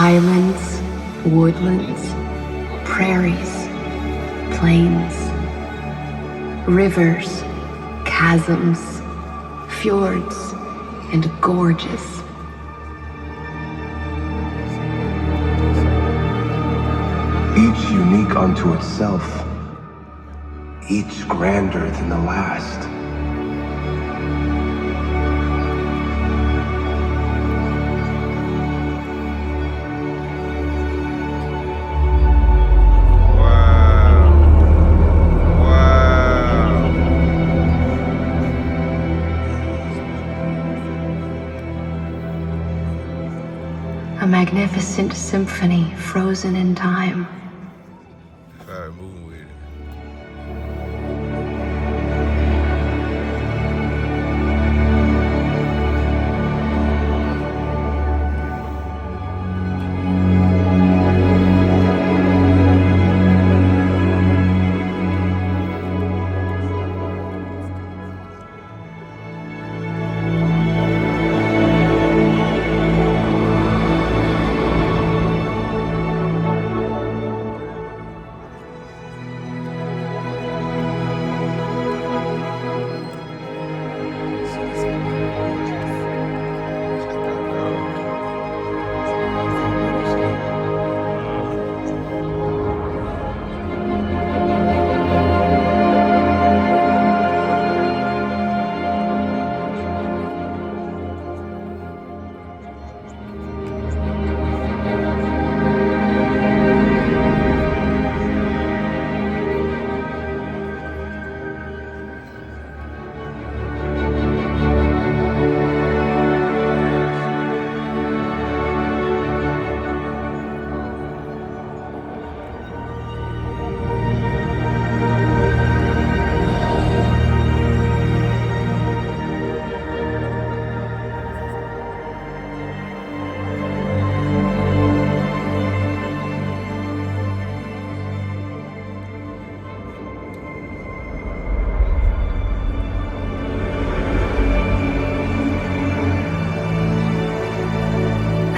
Highlands, woodlands, prairies, plains, rivers, chasms, fjords, and gorges. Each unique unto itself, each grander than the last. A magnificent symphony frozen in time. Alright, moving with it.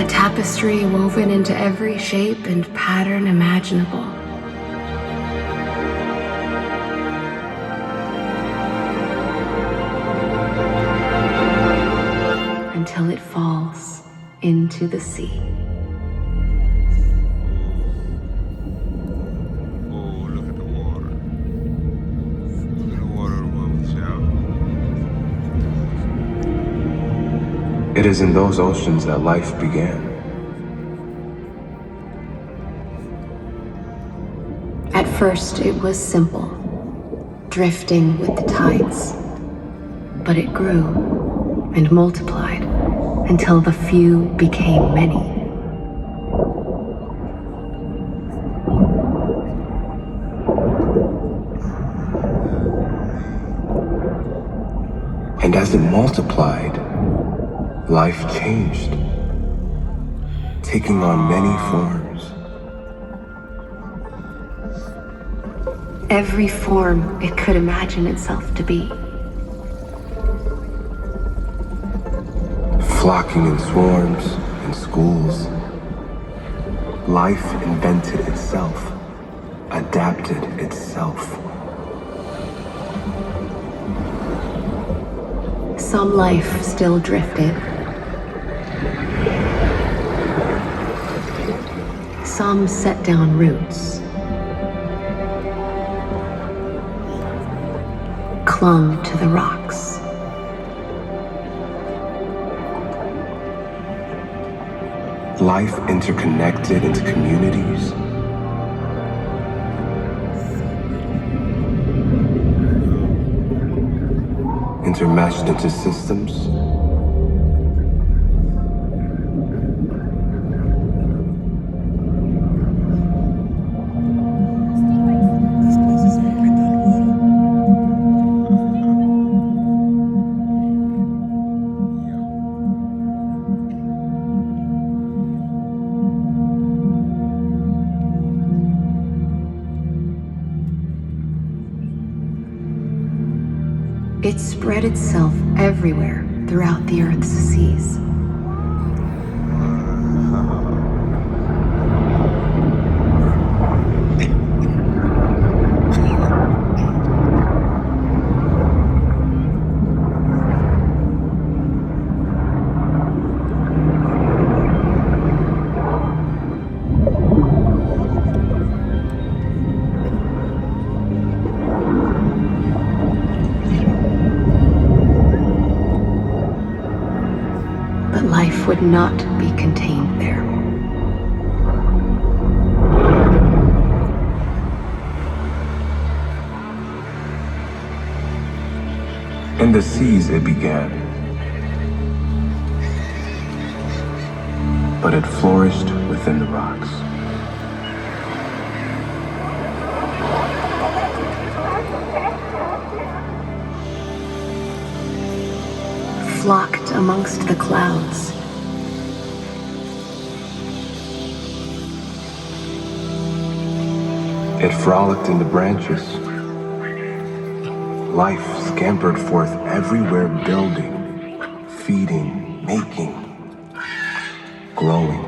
Tapestry woven into every shape and pattern imaginable. Until it falls into the sea. Oh, look at the water. Look at the water above the shower. It is in those oceans that life began. At first, it was simple, drifting with the tides. But it grew and multiplied until the few became many. And as it multiplied, life changed, taking on many forms. Every form it could imagine itself to be. Flocking in swarms, in schools. Life invented itself, adapted itself. Some life still drifted. Some set down roots. Clung to the rocks. Life interconnected into communities. Intermeshed into systems. It spread itself everywhere throughout the Earth's seas. life would not be contained there. In the seas it began, but it flourished within the rocks. Flocked amongst the clouds. It frolicked in the branches. Life scampered forth everywhere, building, feeding, making, growing.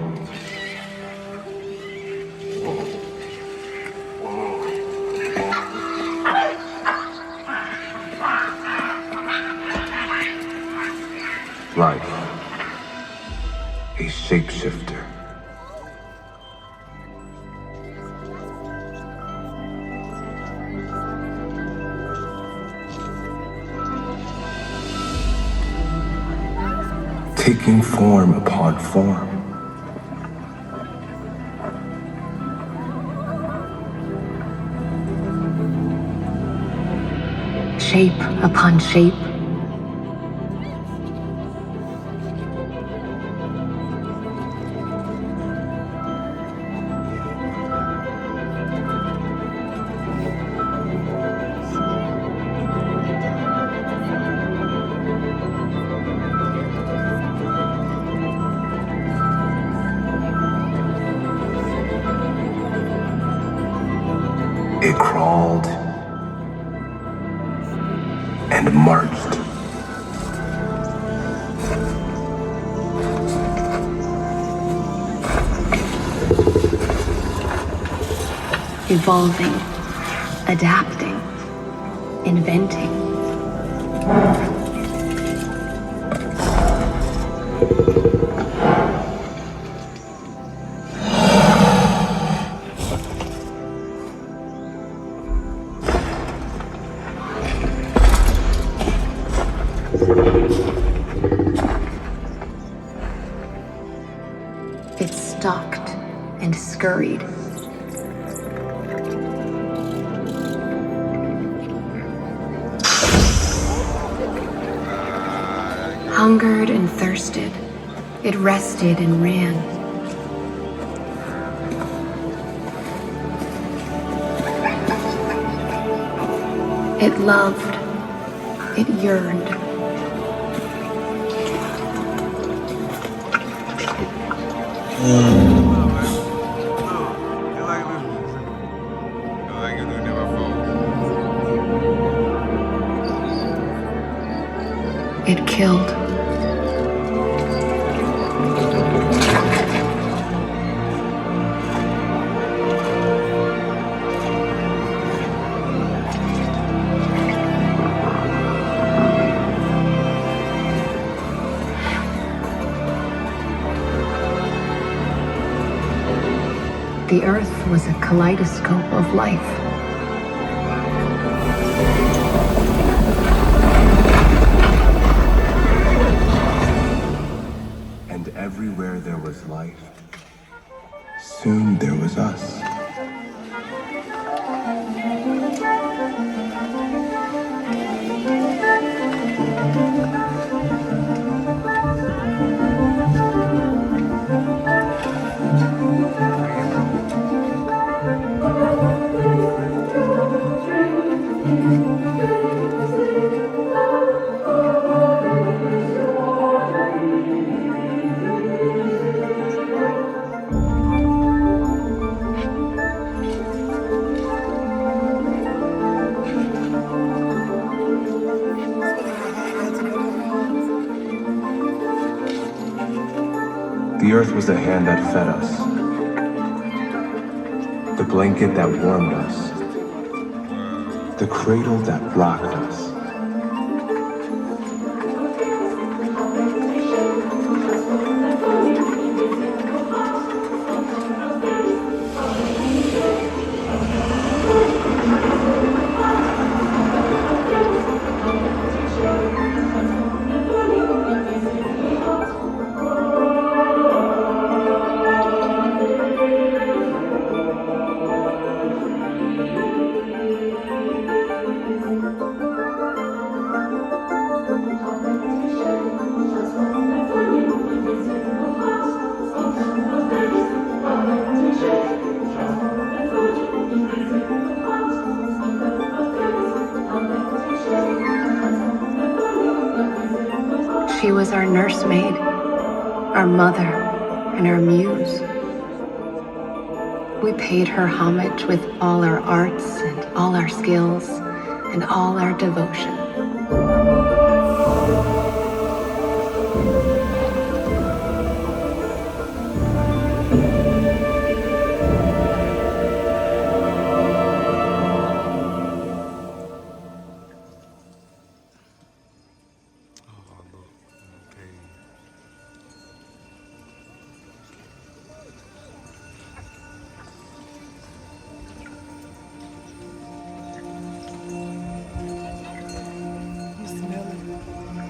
Life, a shapeshifter. Taking form upon form. Shape upon shape. It crawled and marched. Evolving, adapting, inventing. It stalked and scurried. Hungered and thirsted, it rested and ran. It loved, it yearned. It killed. The Earth was a kaleidoscope of life. And everywhere there was life, soon there was us. The Earth was the hand that fed us, the blanket that warmed us, the cradle that rocked us. She was our nursemaid, our mother, and our muse. We paid her homage with all our arts and all our skills and all our devotion. Oh, look. Okay.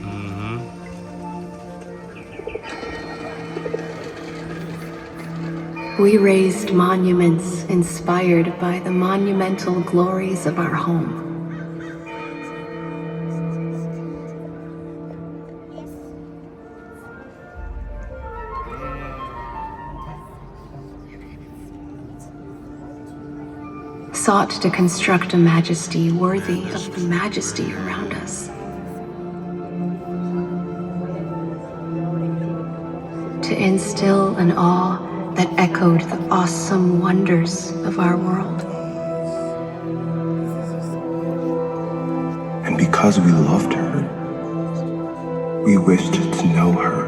Mm-hmm. We raised monuments inspired by the monumental glories of our home. Sought to construct a majesty worthy of the majesty around us. To instill an awe that echoed the awesome wonders of our world. And because we loved her, we wished to know her.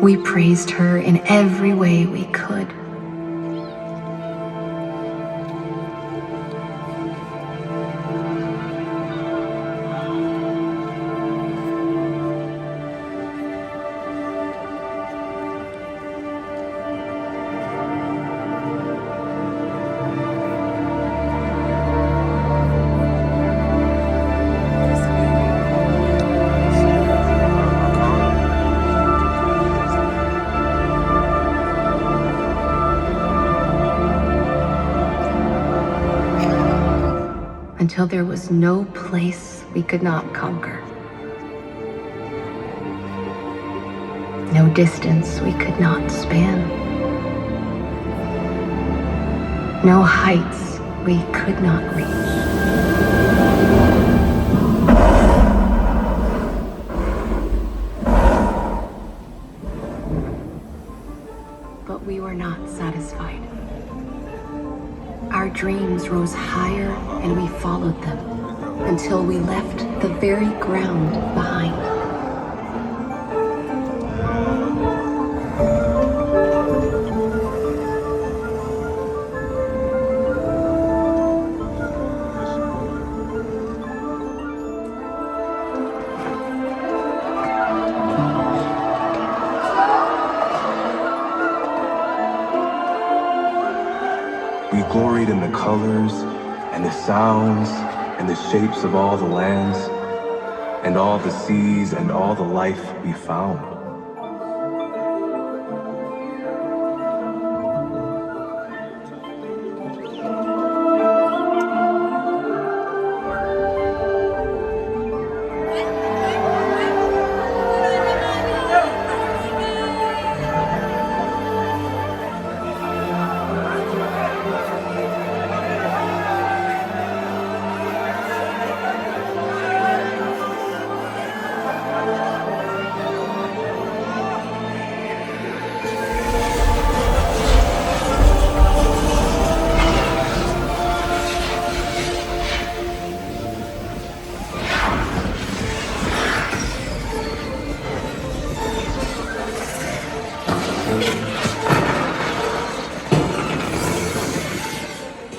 We praised her in every way we could. Until there was no place we could not conquer. No distance we could not span. No heights we could not reach. But we were not satisfied. Our dreams rose higher and we followed them until we left the very ground behind. We gloried in the colors and the sounds and the shapes of all the lands and all the seas and all the life we found.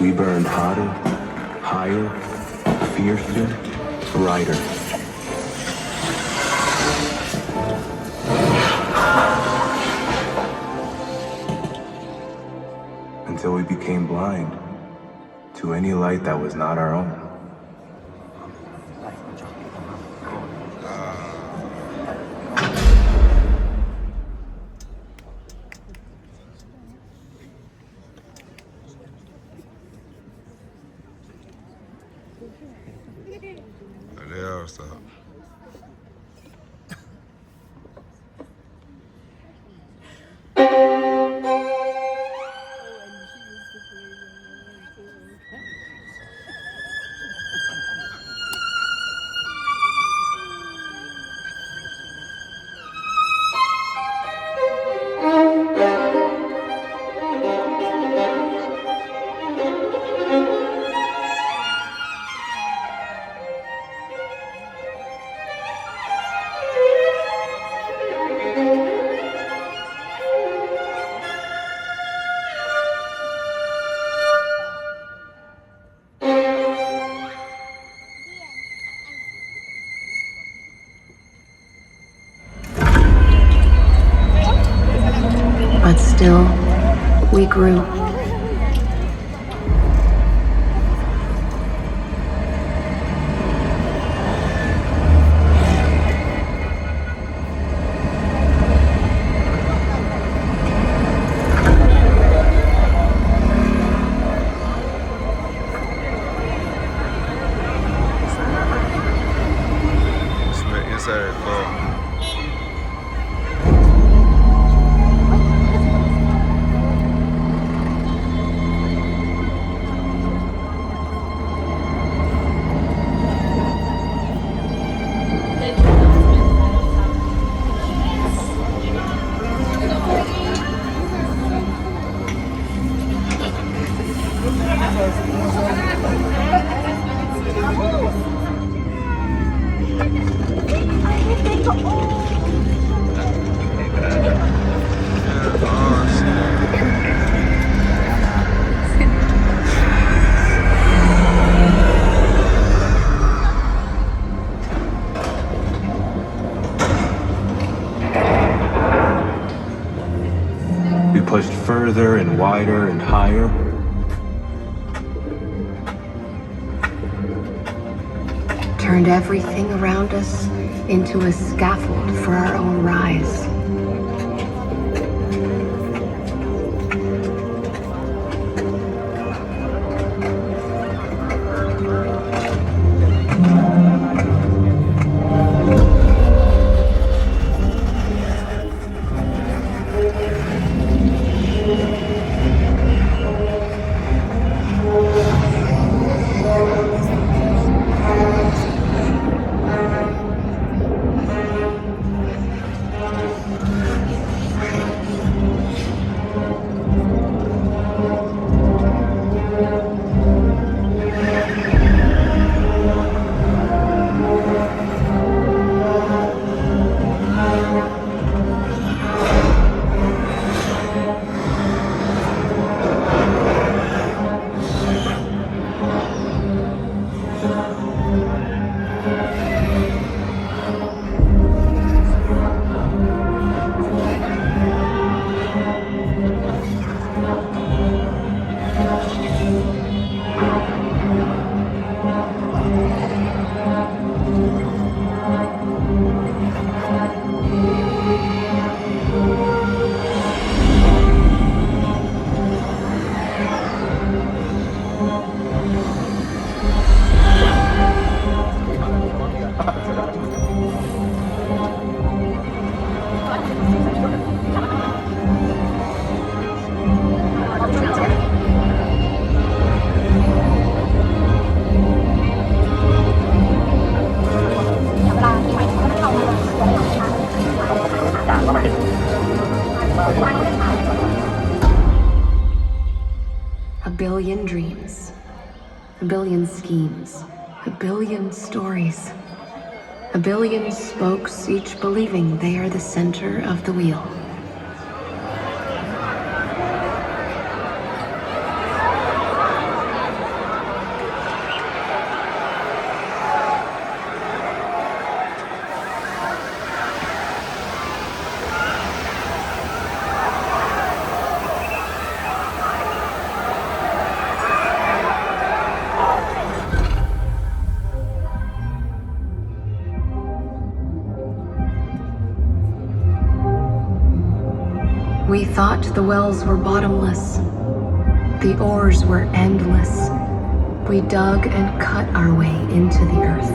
We burned hotter, higher, fiercer, brighter. Until we became blind to any light that was not our own. عليها وسهل. But still, we grew. اسمه inside door. We pushed further and wider and higher. Turned everything around us into a scaffold for our own rise. A billion dreams, a billion schemes, a billion stories, a billion spokes, each believing they are the center of the wheel. thought the wells were bottomless. The ores were endless. We dug and cut our way into the earth.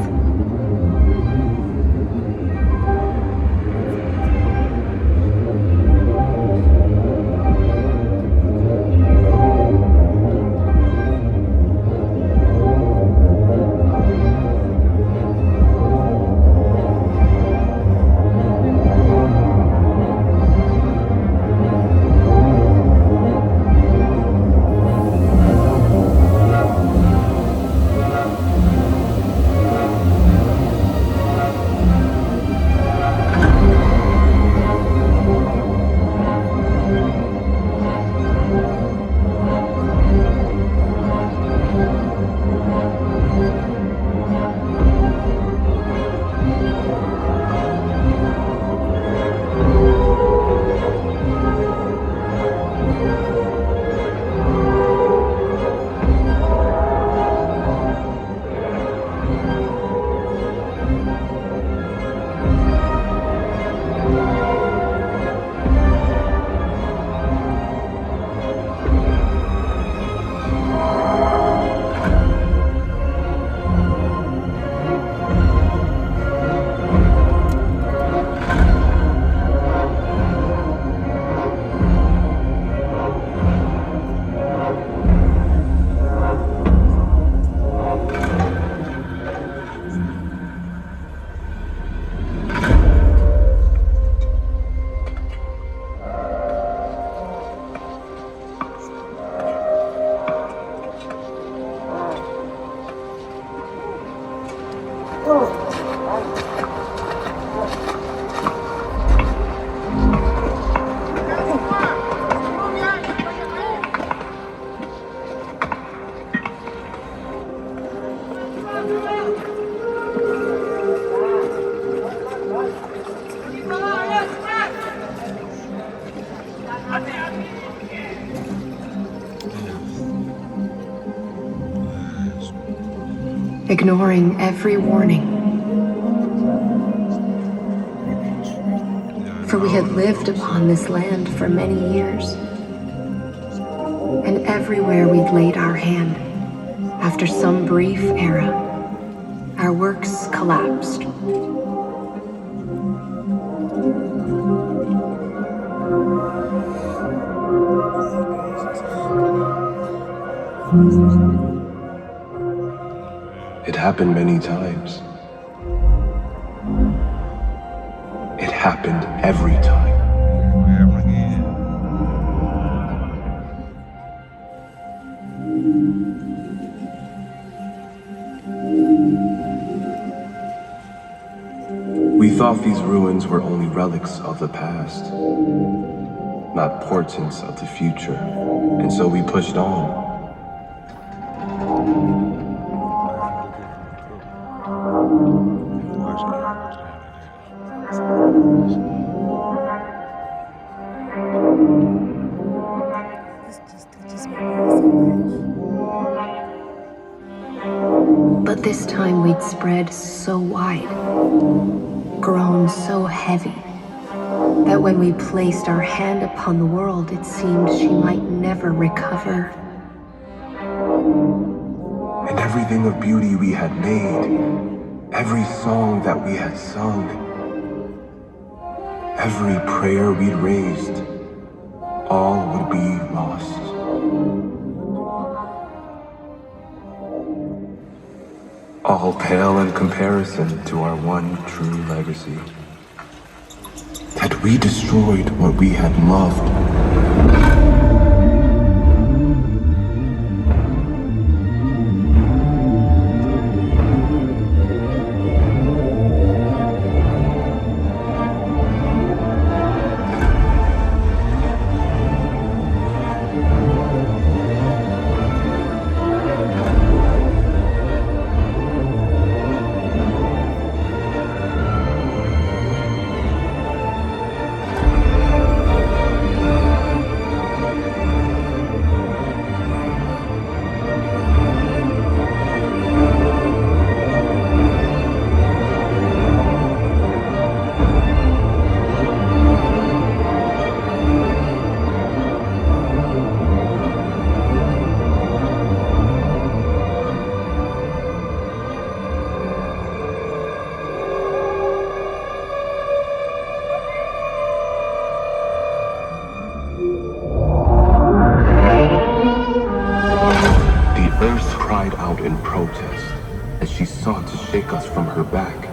Ignoring every warning. For we had lived upon this land for many years. And everywhere we'd laid our hand, after some brief era, our works collapsed. It happened many times. It happened every time. Forever again. We thought these ruins were only relics of the past, not portents of the future, and so we pushed on. But this time we'd spread so wide, grown so heavy, that when we placed our hand upon the world, it seemed she might never recover. And everything of beauty we had made, every song that we had sung, every prayer we'd raised, all would be lost. All pale in comparison to our one true legacy. That we destroyed what we had loved. Earth cried out in protest as she sought to shake us from her back.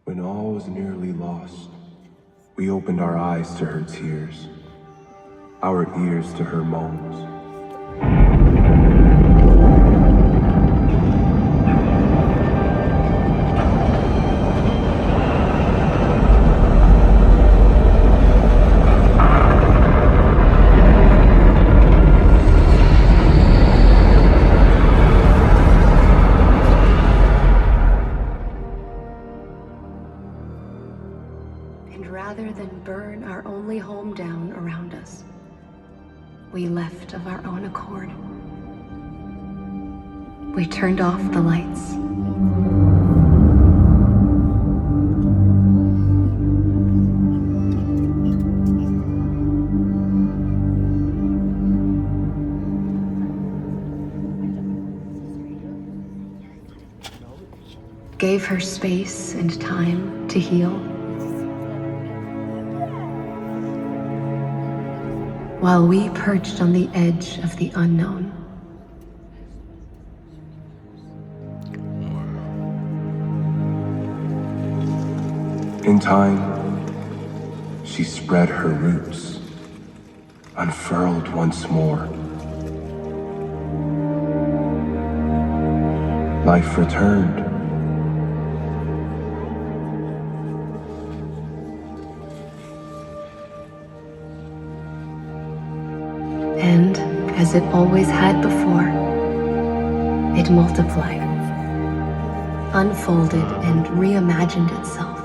When all was nearly lost, we opened our eyes to her tears, our ears to her moans. And rather than burn our only home down around us, we left of our own accord. We turned off the lights. Gave her space and time to heal. While we perched on the edge of the unknown. In time, she spread her roots, unfurled once more. Life returned. And, as it always had before, it multiplied, unfolded, and reimagined itself.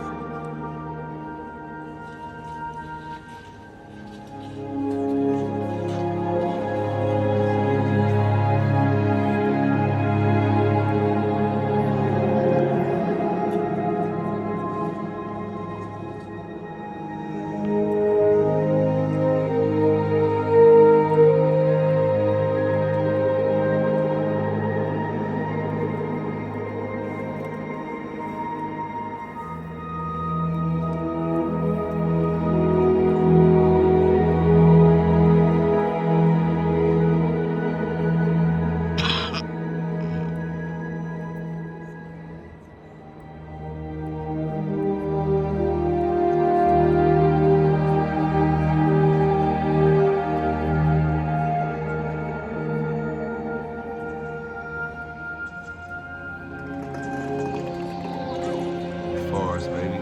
Forest, baby.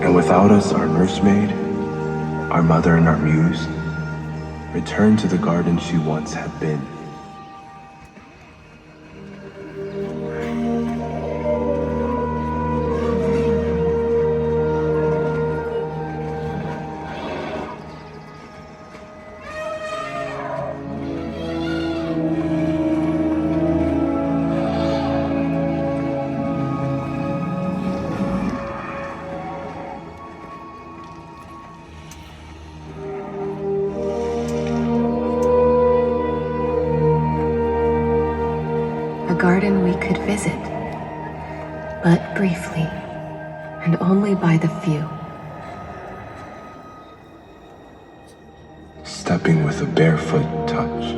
And without us, our nursemaid, our mother and our muse, returned to the garden she once had been. garden we could visit, but briefly, and only by the few. Stepping with a barefoot touch.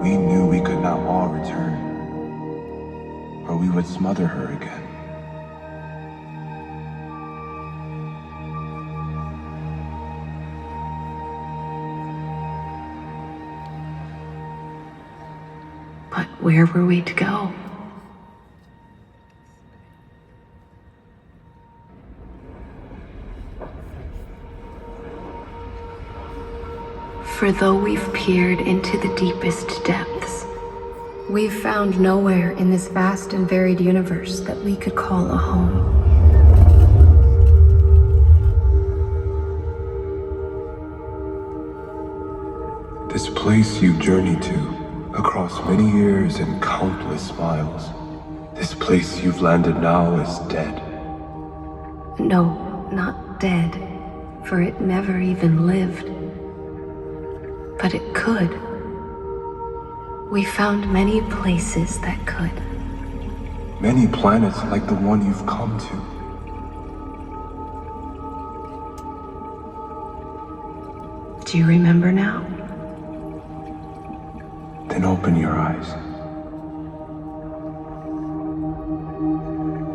We knew we could not all return, or we would smother her again. But where were we to go? For though we've peered into the deepest depths, we've found nowhere in this vast and varied universe that we could call a home. This place you journeyed to, across many years and countless miles. This place you've landed now is dead. No, not dead, for it never even lived. But it could. We found many places that could. Many planets like the one you've come to. Do you remember now? Then open your eyes.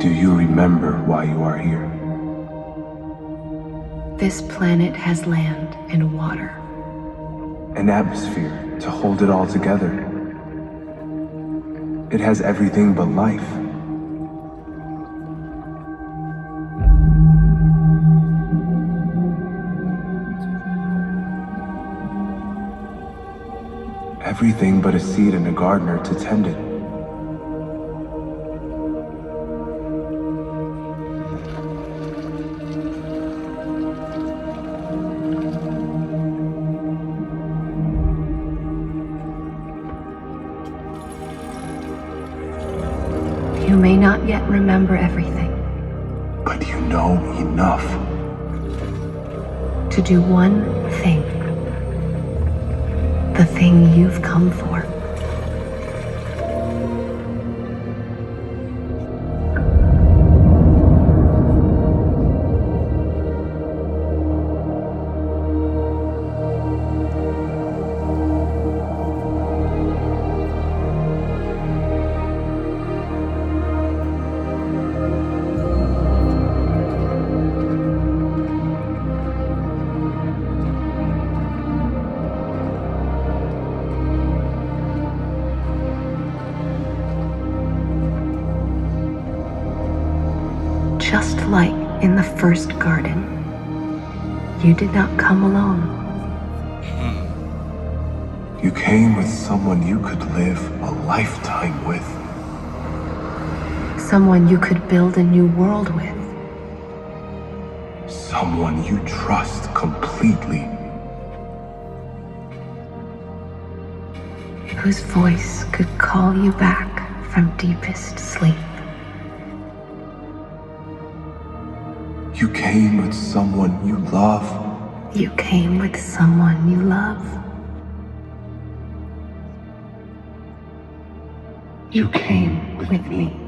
Do you remember why you are here? This planet has land and water. An atmosphere to hold it all together. It has everything but life. Everything but a seed and a gardener to tend it. You may not yet remember everything. But you know enough. To do one thing. The thing you've come for. Just like in the first garden, you did not come alone. You came with someone you could live a lifetime with. Someone you could build a new world with. Someone you trust completely. Whose voice could call you back from deepest sleep. You came with someone you love. You came with someone you love. You came with me.